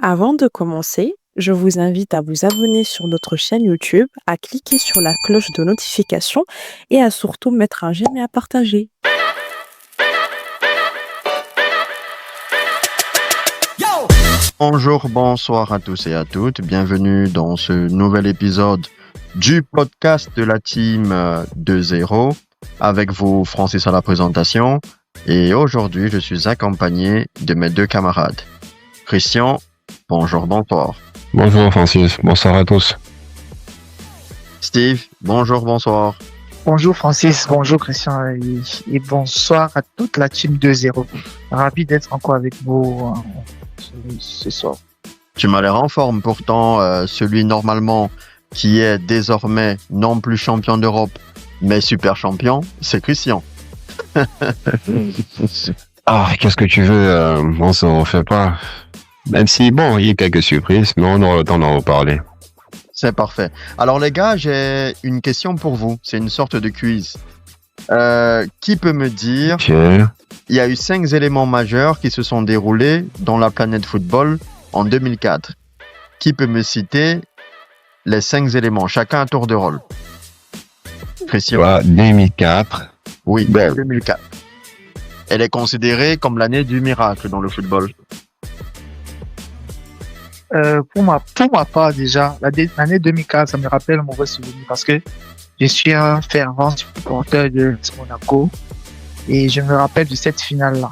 Avant de commencer, je vous invite à vous abonner sur notre chaîne YouTube, à cliquer sur la cloche de notification et à surtout mettre un j'aime et à partager. Bonjour, bonsoir à tous et à toutes. Bienvenue dans ce nouvel épisode du podcast de la team 2-0 avec vous, Francis à la présentation. Et aujourd'hui, je suis accompagné de mes deux camarades. Christian, bonjour, bonsoir. Bonjour Francis, bonsoir à tous. Steve, bonjour, bonsoir. Bonjour Francis, bonjour Christian et bonsoir à toute la team 2-0. Ravi d'être encore avec vous ce soir. Tu m'as l'air en forme, pourtant celui normalement qui est désormais non plus champion d'Europe, mais super champion, c'est Christian. Qu'est-ce que tu veux, on s'en refait pas. Même si, bon, il y a quelques surprises, mais on aura le temps d'en reparler. C'est parfait. Alors les gars, j'ai une question pour vous. C'est une sorte de quiz. Qui peut me dire... Pierre. Il y a eu 5 éléments majeurs qui se sont déroulés dans la planète football en 2004. Qui peut me citer les 5 éléments, chacun à tour de rôle? Christian. 2004. Oui, 2004. Elle est considérée comme l'année du miracle dans le football. Pour ma part déjà, l'année 2004, ça me rappelle un mauvais souvenir parce que je suis un fervent supporter de Monaco et je me rappelle de cette finale-là.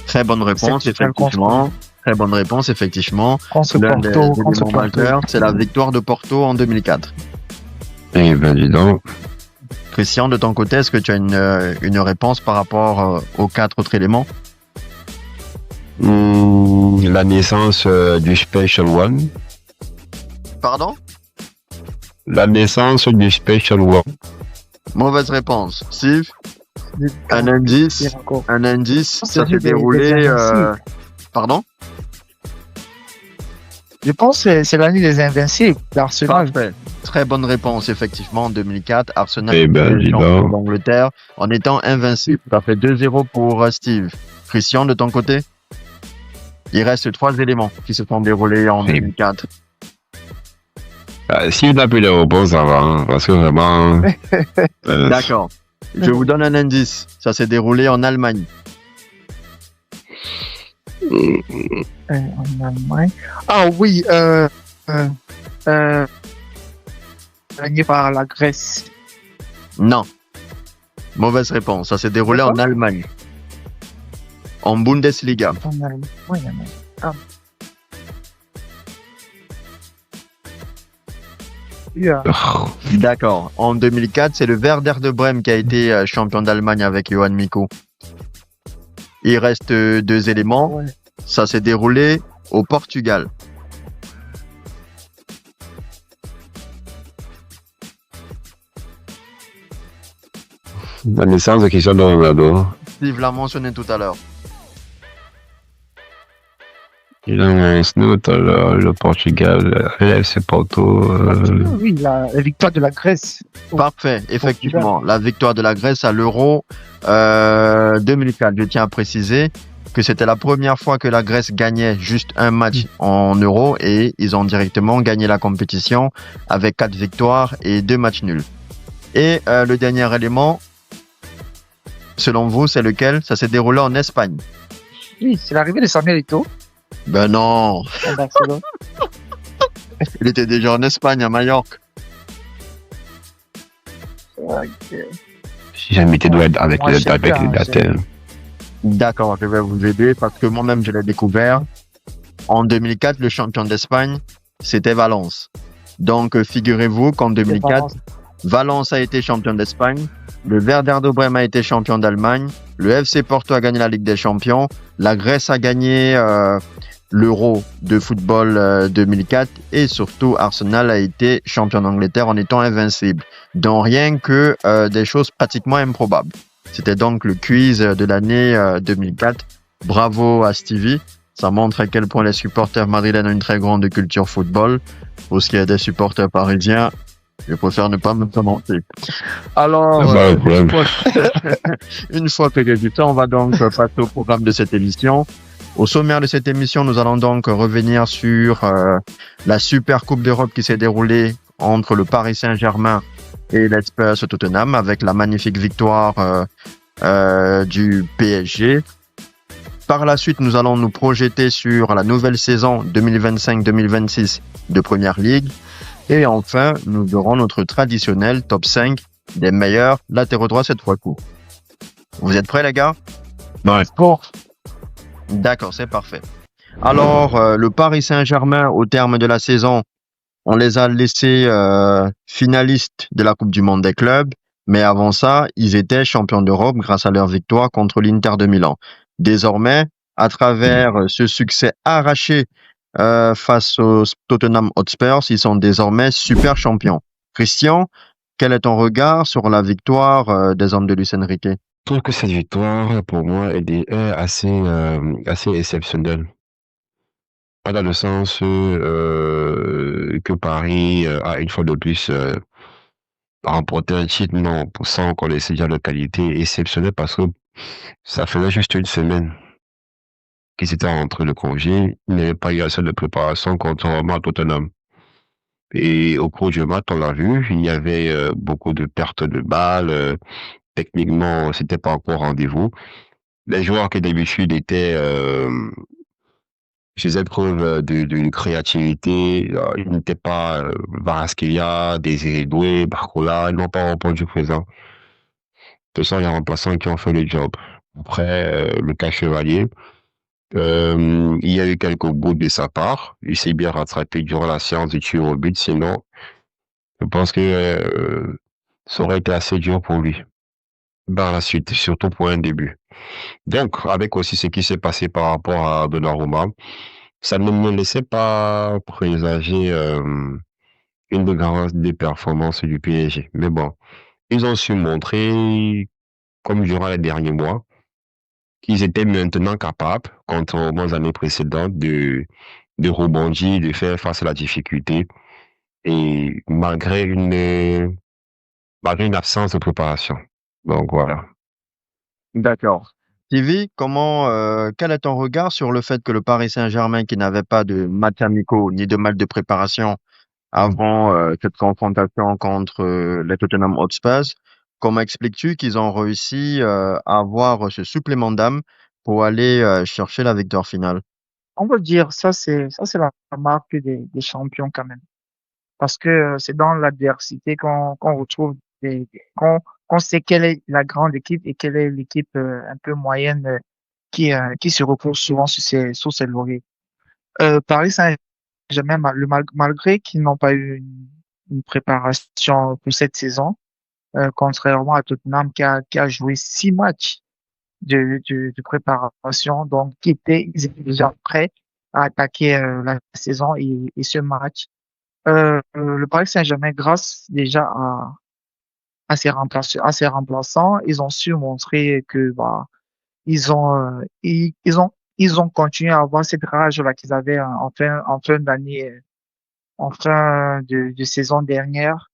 Très bonne réponse, effectivement. Très bonne réponse, effectivement. Contre Porto. C'est la victoire de Porto en 2004. Eh ben, dis donc. Christian, de ton côté, est-ce que tu as une réponse par rapport aux 4 autres éléments? La naissance du Special One. Pardon? La naissance du Special One. Mauvaise réponse. Steve? Un indice, ça s'est déroulé... Pardon? Je pense que c'est l'année des Invincibles d'Arsenal. Parfait. Très bonne réponse, effectivement, en 2004. Arsenal Eh ben, dis donc. d'Angleterre en étant invincible. Ça fait 2-0 pour Steve. Christian, de ton côté? Il reste 3 éléments qui se sont déroulés en 2004. Si on a pu les repos, ça va, hein, parce que vraiment... D'accord. Je vous donne un indice. Ça s'est déroulé en Allemagne. En Allemagne. Ah oui, gagné par la Grèce. Non. Mauvaise réponse. Ça s'est déroulé en Allemagne. En Bundesliga. En Allemagne. Oui, D'accord. En 2004, c'est le Werder de Brême qui a été champion d'Allemagne avec Johan Mico. Il reste 2 éléments. Ouais. Ça s'est déroulé au Portugal. La naissance de Cristiano Ronaldo. Steve l'a mentionné tout à l'heure. Il a un snoot, le Portugal, l'FC Porto. Oui, la victoire de la Grèce. Parfait, effectivement. La victoire de la Grèce à l'Euro 2004. Je tiens à préciser que c'était la première fois que la Grèce gagnait juste un match en Euro et ils ont directement gagné la compétition avec 4 victoires et 2 matchs nuls. Et le dernier élément, selon vous, c'est lequel? Ça s'est déroulé en Espagne. Oui, c'est l'arrivée de Samuel Eto'o. Ben non, À Barcelone. il était déjà en Espagne, à Majorque. Si jamais tu dois être avec Moi, les je sais pas, dates. D'accord, je vais vous aider parce que moi-même, je l'ai découvert. En 2004, le champion d'Espagne, c'était Valence. Donc, figurez-vous qu'en 2004, Valence a été champion d'Espagne, le Werder de Brême a été champion d'Allemagne, le FC Porto a gagné la Ligue des Champions, la Grèce a gagné l'Euro de football 2004 et surtout Arsenal a été champion d'Angleterre en étant invincible. Donc rien que des choses pratiquement improbables. C'était donc le quiz de l'année 2004. Bravo à Stevie. Ça montre à quel point les supporters madrilènes ont une très grande culture football. Pour ce qui est des supporters parisiens, je préfère ne pas me commenter. Alors, une fois que j'ai dit ça, on va donc passer au programme de cette émission. Au sommaire de cette émission, nous allons donc revenir sur la Super Coupe d'Europe qui s'est déroulée entre le Paris Saint-Germain et les Spurs Tottenham avec la magnifique victoire du PSG. Par la suite, nous allons nous projeter sur la nouvelle saison 2025-2026 de Première Ligue. Et enfin, nous aurons notre traditionnel top 5 des meilleurs latéraux droits cette fois-ci. Vous êtes prêts, les gars? Ouais. Bon, D'accord, c'est parfait. Alors, le Paris Saint-Germain, au terme de la saison, on les a laissés finalistes de la Coupe du Monde des clubs. Mais avant ça, ils étaient champions d'Europe grâce à leur victoire contre l'Inter de Milan. Désormais, à travers ce succès arraché face aux Tottenham Hotspurs, ils sont désormais super champions. Christian, quel est ton regard sur la victoire des hommes de Luis Enrique? Je trouve que cette victoire, pour moi, est assez exceptionnelle. Pas dans le sens que Paris a une fois de plus remporté un titre, non, sans connaître déjà de qualité exceptionnelle parce que ça faisait juste une semaine qu'ils étaient rentrés de congé. Il n'y avait pas eu assez de préparation contrairement à Tottenham. Et au cours du match, on l'a vu, il y avait beaucoup de pertes de balles. Techniquement, c'était pas encore au rendez-vous. Les joueurs qui d'habitude faisaient preuve d'une créativité, ils n'étaient pas Kvaratskhelia, Désiré Doué, Barcola, ils n'ont pas répondu présent. Ce sont les remplaçants qui ont fait le job. Après, le cas Chevalier, il y a eu quelques gouttes de sa part. Il s'est bien rattrapé durant la séance de tir au but. Sinon, je pense que ça aurait été assez dur pour lui par la suite, surtout pour un début. Donc, avec aussi ce qui s'est passé par rapport à Donnarumma, ça ne me laissait pas présager une de grande des performances du PSG. Mais bon, ils ont su montrer, comme durant les derniers mois, qu'ils étaient maintenant capables, contrairement aux années précédentes, de rebondir, de faire face à la difficulté, et malgré une absence de préparation. Donc voilà. D'accord. TV, quel est ton regard sur le fait que le Paris Saint-Germain, qui n'avait pas de match amicaux ni de match de préparation avant cette confrontation contre les Tottenham Hotspurs, comment expliques-tu qu'ils ont réussi à avoir ce supplément d'âme pour aller chercher la victoire finale? on va dire ça c'est la marque des champions quand même. Parce que c'est dans l'adversité qu'on retrouve qu'on sait quelle est la grande équipe et quelle est l'équipe un peu moyenne qui se repose souvent sur ses lauriers. Paris Saint-Germain, malgré qu'ils n'ont pas eu une préparation pour cette saison, contrairement à Tottenham qui a joué 6 matchs de préparation, donc ils étaient déjà prêts à attaquer la saison et ce match. Le Paris Saint-Germain, grâce déjà à ses remplaçants, ils ont su montrer que ils ont continué à avoir cette rage là qu'ils avaient en fin d'année, en fin de saison dernière,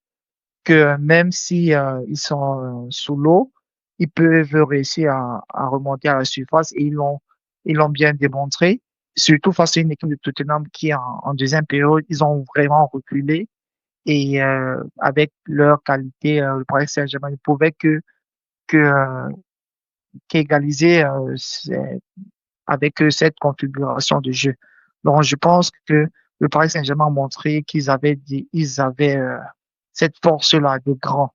que même si ils sont sous l'eau, ils peuvent réussir à remonter à la surface et ils l'ont bien démontré. Surtout face à une équipe de Tottenham qui en deuxième période, ils ont vraiment reculé et avec leur qualité, le Paris Saint-Germain ne pouvait que qu'égaliser avec cette configuration de jeu. Donc, je pense que le Paris Saint-Germain a montré ils avaient cette force-là de grand.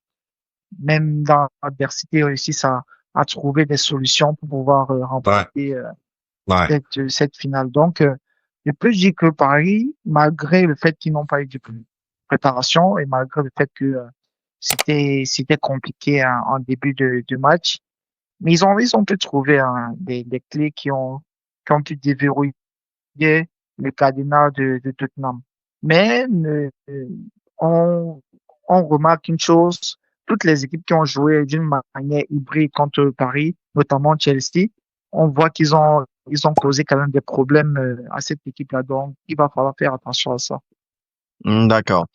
Même dans l'adversité, ils réussissent à trouver des solutions pour pouvoir remporter Ouais. cette finale. Donc, je peux dire que Paris, malgré le fait qu'ils n'ont pas eu de préparation et malgré le fait que c'était compliqué en début de match, mais ils ont pu trouver des clés qui ont pu déverrouiller le cadenas de Tottenham. Mais on, on remarque une chose, toutes les équipes qui ont joué d'une manière hybride contre Paris, notamment Chelsea, on voit ils ont causé quand même des problèmes à cette équipe-là. Donc, il va falloir faire attention à ça. D'accord.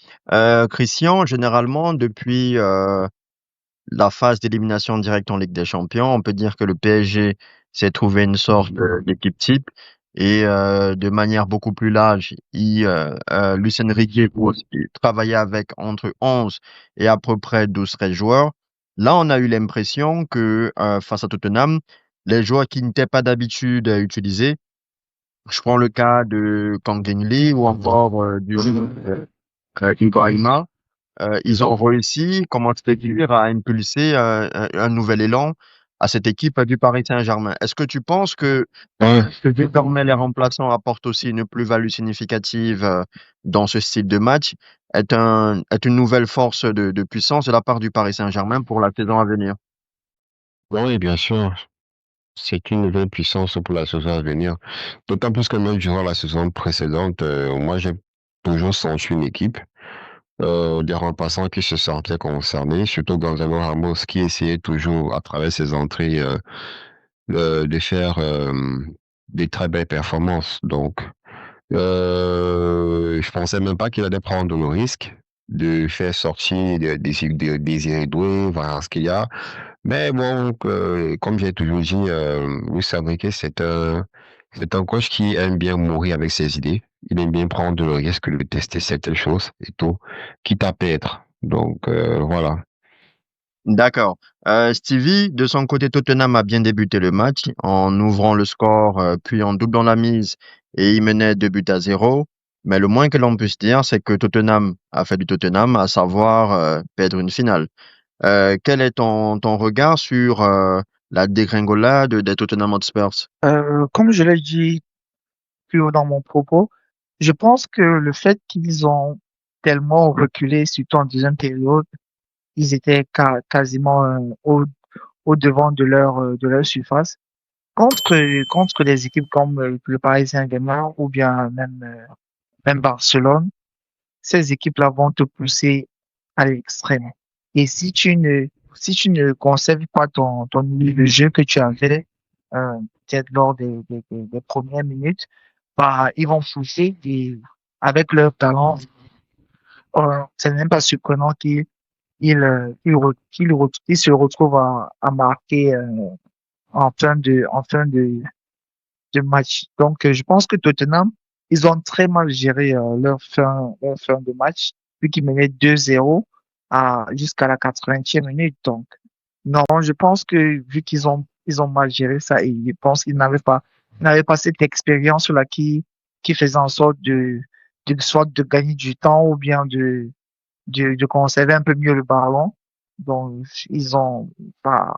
Christian, généralement, depuis la phase d'élimination directe en Ligue des Champions, on peut dire que le PSG s'est trouvé une sorte d'équipe type. et de manière beaucoup plus large, Luis Enrique il travaillait avec entre 11 et à peu près 12-13 joueurs. Là, on a eu l'impression que face à Tottenham, les joueurs qui n'étaient pas d'habitude utilisés, je prends le cas de Kang Lee ou encore Ibrahima, ils ont réussi, comment te dire, à impulser un nouvel élan à cette équipe du Paris Saint-Germain. Est-ce que tu penses Ouais. que désormais les remplaçants apportent aussi une plus-value significative dans ce style de match, est une nouvelle force de puissance de la part du Paris Saint-Germain pour la saison à venir? Oui, bien sûr. C'est une nouvelle puissance pour la saison à venir. D'autant plus que même durant la saison précédente, moi, j'ai toujours senti une équipe, des remplaçants qui se sentaient concernés, surtout Gonzalo Ramos qui essayait toujours, à travers ses entrées, de faire des très belles performances. Donc, je pensais même pas qu'il allait prendre le risque de faire sortir Désiré Doué, voir ce qu'il y a. Mais bon, comme j'ai toujours dit, Luis Enrique, c'est un coach qui aime bien mourir avec ses idées. Il aime bien prendre le risque de tester certaines choses et tout, quitte à perdre. Donc, voilà. D'accord. Stevie, de son côté, Tottenham a bien débuté le match en ouvrant le score, puis en doublant la mise et il menait 2 buts à 0. Mais le moins que l'on puisse dire, c'est que Tottenham a fait du Tottenham, à savoir perdre une finale. Quel est ton regard sur la dégringolade des Tottenham Hotspurs? Comme je l'ai dit plus haut dans mon propos, je pense que le fait qu'ils ont tellement reculé, surtout en deuxième période, ils étaient quasiment au devant de leur surface contre des équipes comme le Paris Saint-Germain ou bien même Barcelone. Ces équipes-là vont te pousser à l'extrême. Et si tu ne conserves pas ton niveau de jeu que tu avais, peut-être lors des premières minutes, bah, ils vont pousser et avec leur talent, c'est même pas surprenant qu'ils se retrouvent à marquer, en fin de match. Donc, je pense que Tottenham, ils ont très mal géré leur fin de match, vu qu'ils menaient 2-0 jusqu'à la 80e minute. Donc, non, je pense que vu ils ont mal géré ça, et je pense ils n'avaient pas cette expérience-là qui faisait en sorte soit de gagner du temps ou bien de conserver un peu mieux le ballon. Donc, pas,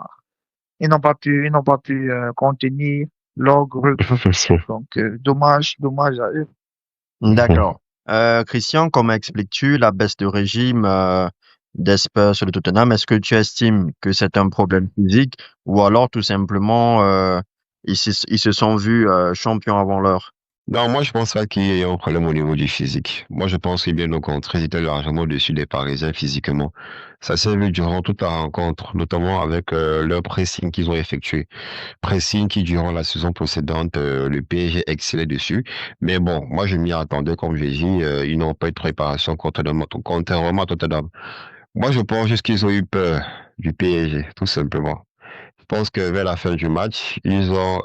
ils n'ont pas pu contenir l'ogre. Donc, dommage à eux. D'accord. Christian, comment expliques-tu la baisse de régime des Spurs sur le Tottenham? Est-ce que tu estimes que c'est un problème physique ou alors tout simplement ils se sont vus champions avant l'heure? Non, moi, je pense pas qu'il y ait un problème au niveau du physique. Moi, je pense que bien au contraire, ils étaient largement au-dessus des Parisiens physiquement. Ça s'est vu durant toute la rencontre, notamment avec leur pressing qu'ils ont effectué. Pressing qui, durant la saison précédente, le PSG excellait dessus. Mais bon, moi, je m'y attendais, comme j'ai dit, ils n'ont pas eu de préparation contrairement à Tottenham. Moi, je pense juste qu'ils ont eu peur du PSG, tout simplement. Je pense que vers la fin du match, ils ont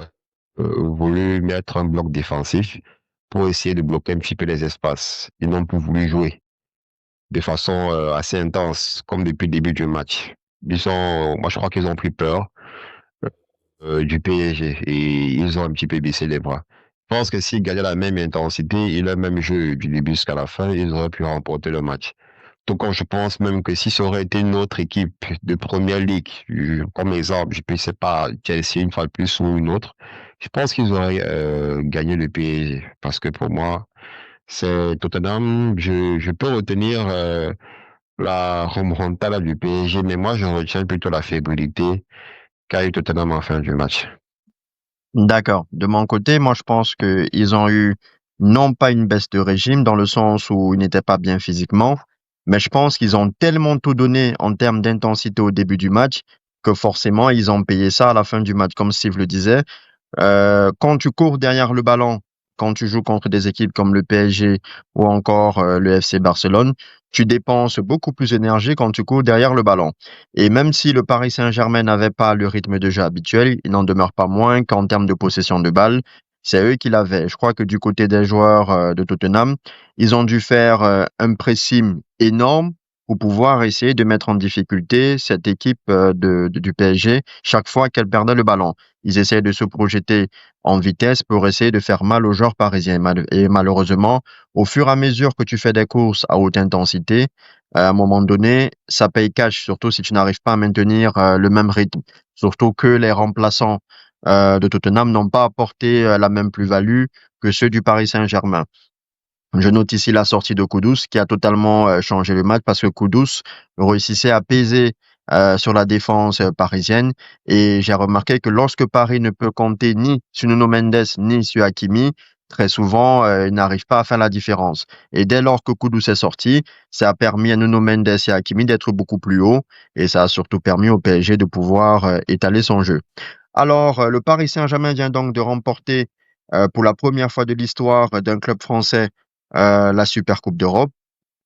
voulu mettre un bloc défensif pour essayer de bloquer un petit peu les espaces. Ils n'ont plus voulu jouer de façon assez intense, comme depuis le début du match. Moi, je crois qu'ils ont pris peur du PSG et ils ont un petit peu baissé les bras. Je pense que s'ils gagnaient la même intensité et le même jeu du début jusqu'à la fin, ils auraient pu remporter le match. Donc, je pense même que si ça aurait été une autre équipe de première ligue, comme exemple, je ne sais pas, Chelsea une fois de plus ou une autre, je pense qu'ils auraient gagné le PSG. Parce que pour moi, c'est Tottenham. Je peux retenir la remontada du PSG, mais moi, je retiens plutôt la fébrilité qu'a eu Tottenham en fin du match. D'accord. De mon côté, moi, je pense qu'ils ont eu non pas une baisse de régime dans le sens où ils n'étaient pas bien physiquement, mais je pense qu'ils ont tellement tout donné en termes d'intensité au début du match que forcément, ils ont payé ça à la fin du match. Comme Steve le disait, quand tu cours derrière le ballon, quand tu joues contre des équipes comme le PSG ou encore le FC Barcelone, tu dépenses beaucoup plus d'énergie quand tu cours derrière le ballon. Et même si le Paris Saint-Germain n'avait pas le rythme de jeu habituel, il n'en demeure pas moins qu'en termes de possession de balle, c'est eux qui l'avaient. Je crois que du côté des joueurs de Tottenham, ils ont dû faire un pressing énorme pour pouvoir essayer de mettre en difficulté cette équipe du PSG chaque fois qu'elle perdait le ballon. Ils essayaient de se projeter en vitesse pour essayer de faire mal aux joueurs parisiens. Et malheureusement, au fur et à mesure que tu fais des courses à haute intensité, à un moment donné, ça paye cash, surtout si tu n'arrives pas à maintenir le même rythme. Surtout que les remplaçants de Tottenham n'ont pas apporté la même plus-value que ceux du Paris Saint-Germain. Je note ici la sortie de Kudus qui a totalement changé le match parce que Kudus réussissait à peser sur la défense parisienne et j'ai remarqué que lorsque Paris ne peut compter ni sur Nuno Mendes ni sur Hakimi, très souvent il n'arrive pas à faire la différence. Et dès lors que Kudus est sorti, ça a permis à Nuno Mendes et à Hakimi d'être beaucoup plus haut et ça a surtout permis au PSG de pouvoir étaler son jeu. Alors, le Paris Saint-Germain vient donc de remporter pour la première fois de l'histoire d'un club français la Super Coupe d'Europe.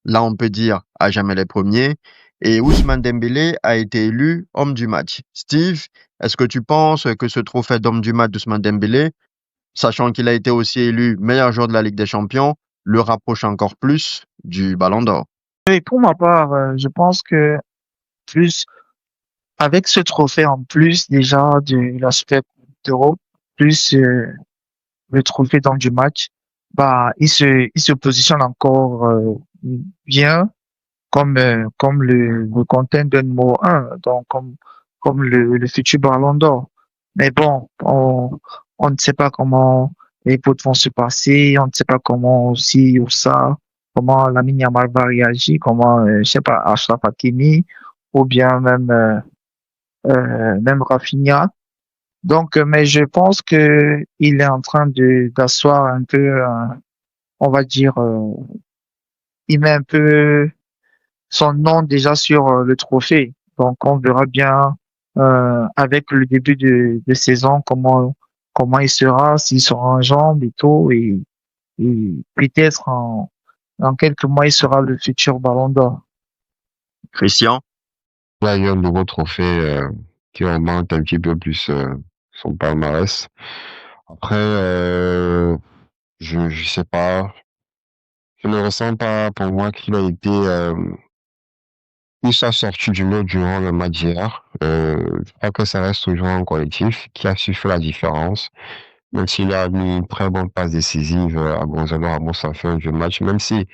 Là, on peut dire à jamais les premiers. Et Ousmane Dembélé a été élu homme du match. Steve, est-ce que tu penses que ce trophée d'homme du match d'Ousmane Dembélé, sachant qu'il a été aussi élu meilleur joueur de la Ligue des Champions, le rapproche encore plus du Ballon d'Or? Et pour ma part, je pense que plus avec ce trophée en plus déjà de la Super Coupe d'Europe, plus le trophée d'homme du match, bah il se positionne encore bien comme le content de numéro un, donc comme le futur Ballon d'Or. Mais bon, on ne sait pas comment les votes vont se passer, on ne sait pas comment aussi ou ça, comment Lamine Yamal va réagir, comment je sais pas Achraf Hakimi ou bien même Rafinha. Donc, mais je pense que il est en train de d'asseoir un peu, on va dire, il met un peu son nom déjà sur le trophée. Donc, on verra bien avec le début de saison comment il sera, s'il sera en jambes et tout, et peut-être en quelques mois il sera le futur Ballon d'Or. Christian? Là, il y a un nouveau trophée qui augmente un petit peu plus son palmarès. Après, je sais pas. Je ne ressens pas pour moi qu'il a été plus sorti du lot durant le match d'hier. Je crois que ça reste toujours un collectif qui a su faire la différence. Même s'il a mis une très bonne passe décisive à Gonzalo Ramos à la fin du match, même si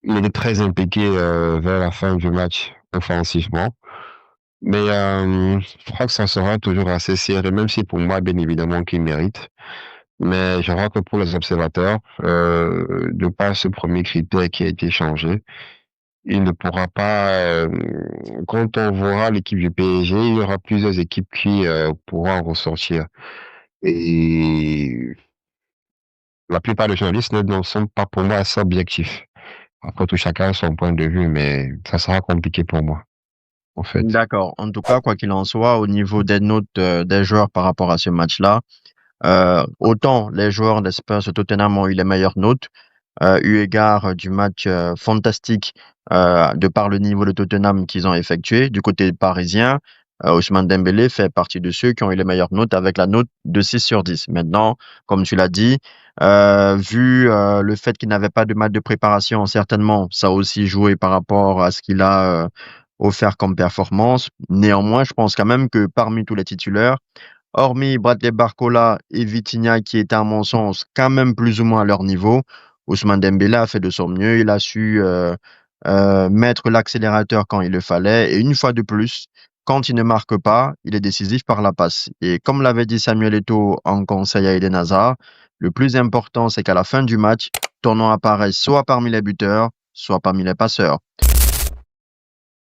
il était très impliqué vers la fin du match offensivement. Mais je crois que ça sera toujours assez serré, même si pour moi, bien évidemment, qu'il mérite. Mais je crois que pour les observateurs, de par ce premier critère qui a été changé, il ne pourra pas, quand on verra l'équipe du PSG, il y aura plusieurs équipes qui pourront en ressortir. Et la plupart des journalistes ne sont pas pour moi assez objectifs. Après tout, chacun a son point de vue, mais ça sera compliqué pour moi, en fait. D'accord. En tout cas, quoi qu'il en soit, au niveau des notes des joueurs par rapport à ce match-là, autant les joueurs des Spurs de Tottenham ont eu les meilleures notes, eu égard du match fantastique de par le niveau de Tottenham qu'ils ont effectué. Du côté parisien, Ousmane Dembélé fait partie de ceux qui ont eu les meilleures notes avec la note de 6 sur 10. Maintenant, comme tu l'as dit, vu le fait qu'il n'avait pas de match de préparation, certainement, ça a aussi joué par rapport à ce qu'il a offert comme performance. Néanmoins, je pense quand même que parmi tous les titulaires, hormis Bradley Barcola et Vitinha qui étaient à mon sens quand même plus ou moins à leur niveau, Ousmane Dembélé a fait de son mieux. Il a su mettre l'accélérateur quand il le fallait. Et une fois de plus, quand il ne marque pas, il est décisif par la passe. Et comme l'avait dit Samuel Eto'o en conseil à Eden Hazard, le plus important, c'est qu'à la fin du match, ton nom apparaisse soit parmi les buteurs, soit parmi les passeurs.